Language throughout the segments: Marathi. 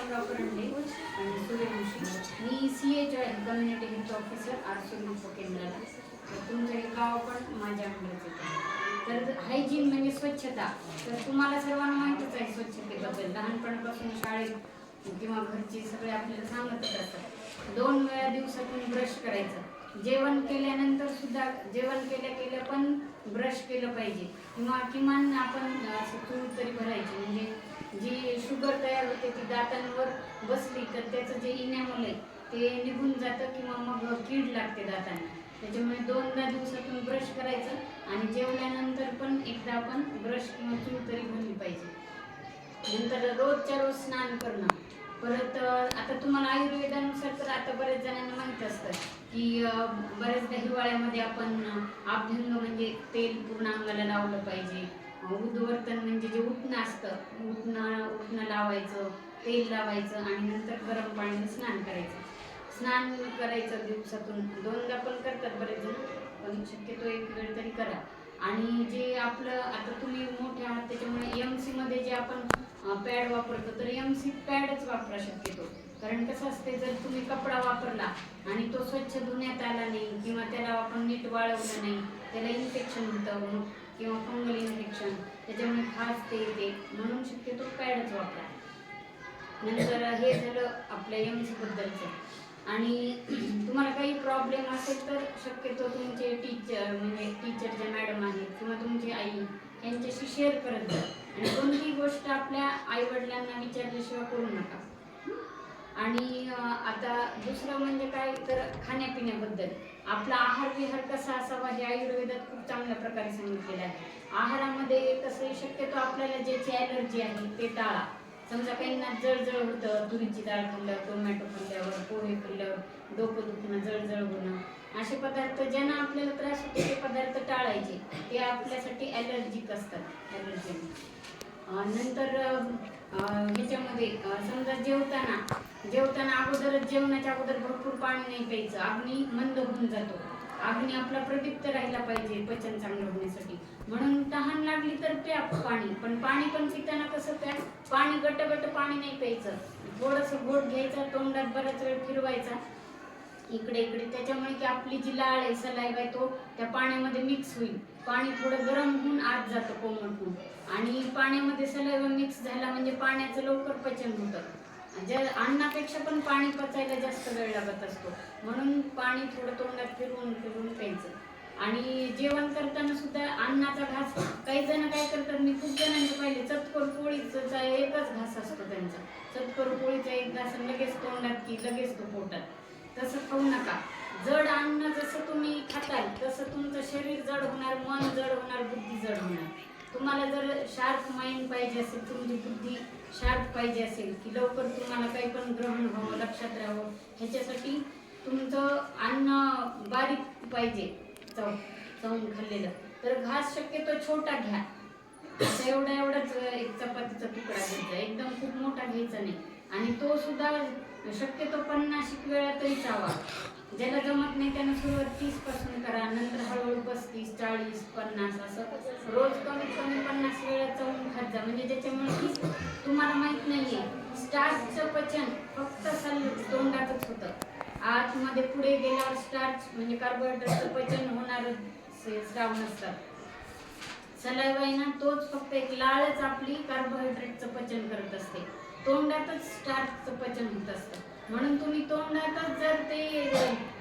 श्यामराव करंडे आणि सूर्यवंशी. मी CH आहे, कम्युनिटी हेल्थ ऑफिसर आरसूल उपकेंद्राला. तर तुमचं हे गाव पण माझ्या अंडरच येतं. तर हायजीन म्हणजे स्वच्छता. तर तुम्हाला सर्वांना माहीतच आहे स्वच्छतेबद्दल. लहानपणापासून शाळेत किंवा घरचे सगळे आपल्याला सांगतच असतात. 2 वेळा दिवसातून ब्रश करायचं. जेवण केल्यानंतर सुद्धा जेवण केल्या पण ब्रश केलं पाहिजे किंवा किमान आपण असं चूळ तरी भरायची. म्हणजे जी शुगर तयार होते ती दातांवर बसली तर त्याचं जे इनॅमल आहे ते निघून जातं किंवा मग कीड लागते दातांना. त्याच्यामुळे 2दा दिवसातून ब्रश करायचं आणि जेवल्यानंतर पण एकदा आपण ब्रश किंवा चूळ तरी भरली पाहिजे. नंतर रोजच्या रोज स्नान करणं. परत आता तुम्हाला आयुर्वेदानुसार तर आता बऱ्याच जणांना माहीत असतं की बऱ्याचदा हिवाळ्यामध्ये आपण अभ्यंग म्हणजे तेल पूर्ण अंगाला लावलं पाहिजे. उद्वर्तन म्हणजे जे उठणं असतं, उठणं लावायचं, तेल लावायचं आणि नंतर गरम पाण्याने स्नान करायचं. स्नान करायचं दिवसातून 2दा पण करतात बरेच जण, पण शक्यतो 1 वेळ तरी करा. आणि जे आपलं आता तुम्ही मोठे आहात त्याच्यामुळे MC मध्ये जे आपण पॅड वापरतो तर MC पॅडच वापरा शक्यतो. कारण कसं असते, जर तुम्ही कपडा वापरला आणि तो स्वच्छ धुण्यात आला नाही किंवा त्याला आपण नीट वाळवलं नाही, त्याला इन्फेक्शन होतं किंवा फंगल इन्फेक्शन, त्याच्यामुळे खास ते येते. म्हणून शक्यतो पॅडच वापरा. नंतर हे झालं आपल्या MC बद्दलचं. आणि तुम्हाला काही प्रॉब्लेम असेल तर शक्यतो तुमचे टीचर म्हणजे टीचरच्या मॅडम आहेत किंवा तुमची आई यांच्याशी शेअर करत जा. आणि कोणतीही गोष्ट आपल्या आईवडिलांना विचारल्याशिवाय करू नका. आणि आता दुसरं म्हणजे काय तर खाण्यापिण्याबद्दल आपला आहार विहार कसा असावा हे आयुर्वेदात खूप चांगल्या प्रकारे सांगितलेलं आहे. आहारामध्ये कसं शक्यतो आपल्याला ज्याची ॲलर्जी आहे ते टाळा. समजा काहींना जळजळ होतं, तुरीची डाळ खाल्ल्यावर, टोमॅटो खाल्ल्यावर, पोहे खाल्ल्यावर डोकं दुखणं, जळजळ होणं, असे पदार्थ ज्यांना आपल्याला त्रास होतो ते पदार्थ टाळायचे. ते आपल्यासाठी ॲलर्जिक असतात, ॲलर्जी. नंतर ह्याच्यामध्ये समजा जेवताना अगोदरच जेवणाच्या अगोदर भरपूर पाणी नाही प्यायचं. अग्नी मंद होऊन जातो. अग्नी आपला प्रदीप्त राहिला पाहिजे पचन चांगलं होण्यासाठी. म्हणून तहान लागली तर प्या पाणी, पण पाणी पण पिताना कसं प्या, पाणी गट पाणी नाही प्यायचं. थोडंसं घोट घ्यायचा, तोंडात बराच वेळ फिरवायचा इकडे इकडे. त्याच्यामुळे की आपली जी लाळ आहे, सलाइवा आहे, तो त्या पाण्यामध्ये मिक्स होईल. पाणी थोडं गरम होऊन आत जातं कोमट होऊन, आणि पाण्यामध्ये सलाइवा मिक्स झाला म्हणजे पाण्याचं लवकर पचन होतं. अन्नापेक्षा पण पाणी पचायला जास्त वेळ लागत असतो. म्हणून पाणी थोडं तोंडात फिरवून प्यायचं. आणि जेवण करताना सुद्धा अन्नाचा घास, काही जण काय करतात, मी खूप जणांचे पाहिले, चतकोर पोळीचा एकच घास असतो त्यांचा. चतकोर पोळीचा एक घास लगेच तोंडात की लगेच तो पोटात. तसं खाऊ नका. जड अन्न जसं तुम्ही खाताल तसं तुमचं शरीर जड होणार, मन जड होणार, बुद्धी जड होणार. तुम्हाला जर शार्प माइंड पाहिजे असेल, तुमची बुद्धी शार्प पाहिजे असेल की लवकर तुम्हाला काही पण ग्रहण व्हावं, लक्षात राहावं, ह्याच्यासाठी तुमचं अन्न बारीक पाहिजे, चावून खाल्लेलं. तर घास शक्यतो छोटा घ्या. आता एवढाच एक चपातीचा तुकडा घ्यायचा, एकदम खूप मोठा घ्यायचा नाही. आणि तो सुद्धा शक्यतो 50 वेळा तरी चावा. ज्याला जमत नाही त्यानं सुरुवात 30 पासून करा, नंतर हळूहळू 35, 40, 50 असं रोज कमीत कमी 50 वेळा चावून खात जा. म्हणजे ज्याच्यामुळे की तुम्हाला माहित नाहीये, स्टार्चचं पचन फक्त तोंडातच होतं. आतमध्ये पुढे गेल्यावर स्टार्च म्हणजे कार्बोहायड्रेटचं पचन होणार स्राव नसतात. सलाइवा आहे ना, तोच फक्त एक लाळच आपली कार्बोहायड्रेटचं पचन करत असते. तोंडातच स्टार्चचं पचन होत असतं. म्हणून तुम्ही तोंडातच जर ते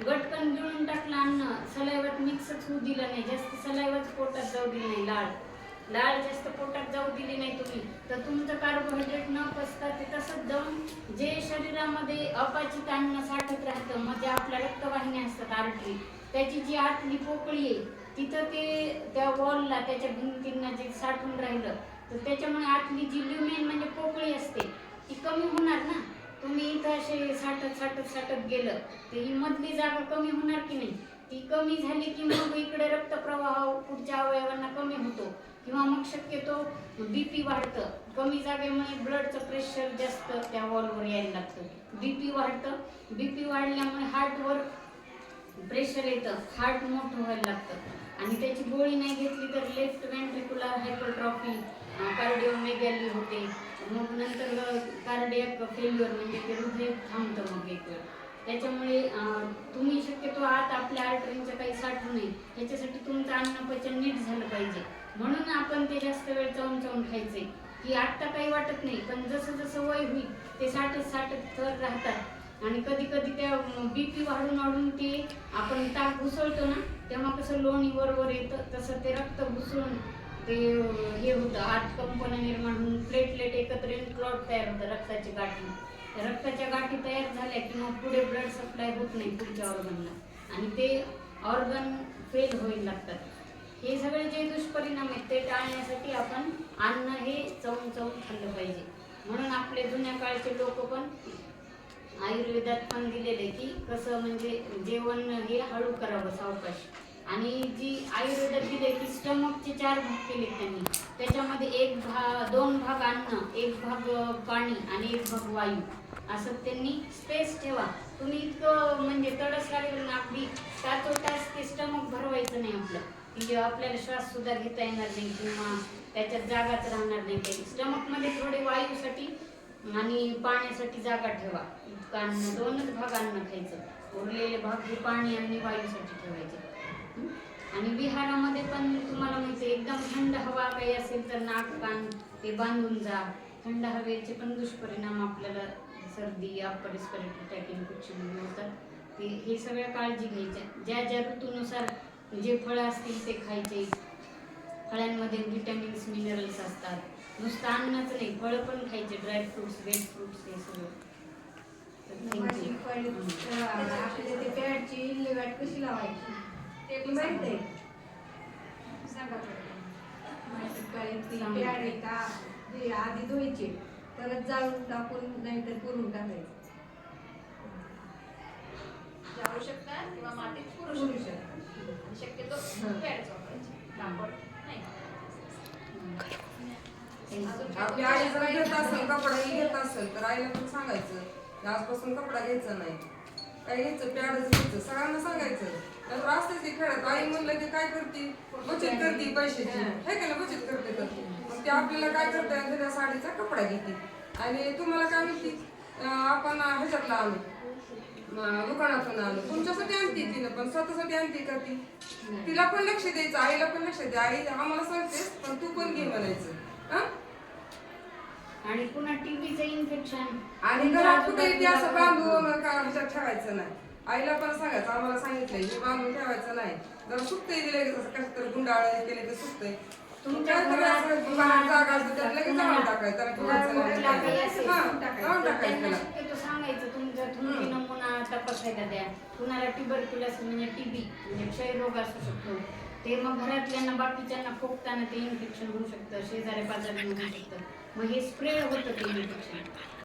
गटकन गिळून टाकलं अन्न, सलाइवात मिक्सच होऊ दिलं नाही, जास्त सलाइवाच पोटात जाऊ दिली नाही, लाळ जास्त पोटात जाऊ दिली नाही तुम्ही, तर तुमचं कार्बोहायड्रेट न पचता ते तसंच जाऊन जे शरीरामध्ये अपाचित अन्न साठत राहतं, म्हणजे आपल्या रक्तवाहिन्या असतात, आर्टरी, त्याची जी आतली पोकळी आहे तिथं ते त्या वॉलला, त्याच्या भिंतींना जे साठून राहिलं, तर त्याच्यामुळे आतली जी ल्युमेन म्हणजे पोकळी असते ती कमी होणार ना. तुम्ही इथं असे साठत गेलं तर ही मधली जागा कमी होणार की नाही. ती कमी झाली की मग इकडे रक्तप्रवाह पुढच्या अवयवांना कमी होतो किंवा मग शक्यतो BP वाढतं. कमी जागेमुळे ब्लडचं प्रेशर जास्त त्या वॉलवर यायला लागतं, BP वाढतं. BP वाढल्यामुळे हार्टवर प्रेशर येतं, हार्ट मोठं व्हायला लागतं. आणि त्याची गोळी नाही घेतली तर लेफ्ट व्हेंट्रिक्युलर हायपरट्रॉफी, कार्डिओमेगॅली होते, मग नंतर कार्डियक फेल्युअर म्हणजे ते हृदय थांबतं मग एक वेळ. त्याच्यामुळे तुम्ही शक्यतो आत आपल्या आर्टरींच्या काही साठवू नये, ह्याच्यासाठी तुमचं अन्नपचन नीट झालं पाहिजे. म्हणून आपण ते जास्त वेळ चावून चावून खायचंय, की आत्ता काही वाटत नाही, पण जसं जसं वय होईल ते साठत साठत तर राहतात. आणि कधी कधी त्या बीपी वाढून वाढून ते आपण ताक घुसळतो ना, तेव्हा कसं लोणी वर येतं, तसं ते रक्त घुसळून ते हे होतं, आत कंपन निर्माण होऊन प्लेटलेट एकत्र येऊन क्लॉट तयार होतं, रक्ताची गाठी. त्या रक्ताच्या गाठी तयार झाल्या की मग पुढे ब्लड सप्लाय होत नाही पुढच्या ऑर्गनला, आणि ते ऑर्गन फेल होईल लागतात. हे सगळे जे दुष्परिणाम आहेत ते टाळण्यासाठी आपण अन्न हे चवून चवून खाल्लं पाहिजे. म्हणून आपले जुन्या काळचे लोक पण आयुर्वेदात पण दिलेले की कसं म्हणजे जेवण हे हळू करावं, सावकाश. आणि जी आयुर्वेदात दिले की स्टमकचे 4 भाग केले त्यांनी, त्याच्यामध्ये 2 भाग अन्न, 1 भाग पाणी आणि 1 भाग वायू, असं त्यांनी स्पेस ठेवा. तुम्ही इतकं म्हणजे तडस लागेल ना, अगदी तास ते स्टमक भरवायचं नाही आपलं, की आपल्याला श्वास सुद्धा घेता येणार नाही किंवा त्याच्यात जागाच राहणार नाही. काही स्टमकमध्ये थोडे वायूसाठी आणि पाण्यासाठी जागा ठेवा. इतकं अन्न, 2च भाग अन्न खायचं, उरलेले भाग हे पाणी आणि वायूसाठी ठेवायचे. आणि विहारामध्ये पण तुम्हाला माहिती एकदम थंड हवा काही असेल तर नाक कान ते बांधून जा. थंड हवेचे पण दुष्परिणाम आपल्याला सर्दी, अप्पर रिस्पिरेटरी ट्रॅक इन्फेक्शन होतात. ते हे सगळ्या काळजी घ्यायच्या. ज्या ज्या ऋतूनुसार जे फळं असतील ते खायचे. फळांमध्ये व्हिटॅमिन्स, मिनरल्स असतात. नुसतं अन्नच नाही, फळं पण खायचे, ड्रायफ्रुट्स, वेट फ्रुट्स, हे सगळं. आपल्या ते पॅडची इल्लेवाट कशी लावायची ते पण माहित आहे. सांगा पॅड आहे का, हे आधी धुवायचे, परत जाळून टाकून नाहीतर पुरून टाकायचं. जाळू शकतात किंवा मातीत पुरू शकतात. शक्यतो पॅडच वापरायचे, कापड नाही. आपल्या आई जर घेत असेल, कपडा घेत असेल तर आईला पण सांगायचं आजपासून कपडा घ्यायचा नाही, काय घ्यायचं, पॅडच घ्यायचं, सगळ्यांना सांगायचं. तर असतेच की खेळत आई म्हणलं की काय करते, बचत करते पैशाची, हे का ना, बचत करते. तर मग ते आपल्याला काय करता त्या साडीचा कपडा घेते. आणि तुम्हाला काय म्हणते, आपण ह्याच्यातला आणू, दुकानातून आणू, तुमच्यासाठी आणते तिनं, पण स्वतःसाठी आणते का ती? तिला पण लक्ष द्यायचं, आईला पण लक्ष द्या. आई आम्हाला सांगतेस पण तू पण घे म्हणायचं. आणि पुन्हा टीबीचं इन्फेक्शन आणि घरात कुठे ते असं बांधून ह्याच्यात ठेवायचं नाही. आईला पण सांगायचं, आम्हाला सांगितलंय हे बांधून ठेवायचं नाही. जर सुकतंय दिले असं कसं तर गुंडाळ केले तर सुकतंय. तुमच्या जागा असतं त्यात लगेच जाऊन टाकायचं, त्याला ठेवायचं त्यांना शक्यतो सांगायचं तुमचा थुंकी नमुना तपासायला द्या. कुणाला ट्युबरक्युलस म्हणजे टीबी म्हणजे क्षयरोग असू शकतो, ते मग घरातल्यांना बाकीच्यांना खोकताना ते इन्फेक्शन होऊ शकतं, शेजारी पाजारी होऊ शकतं, मग हे स्प्रेड होतं ते इन्फेक्शन.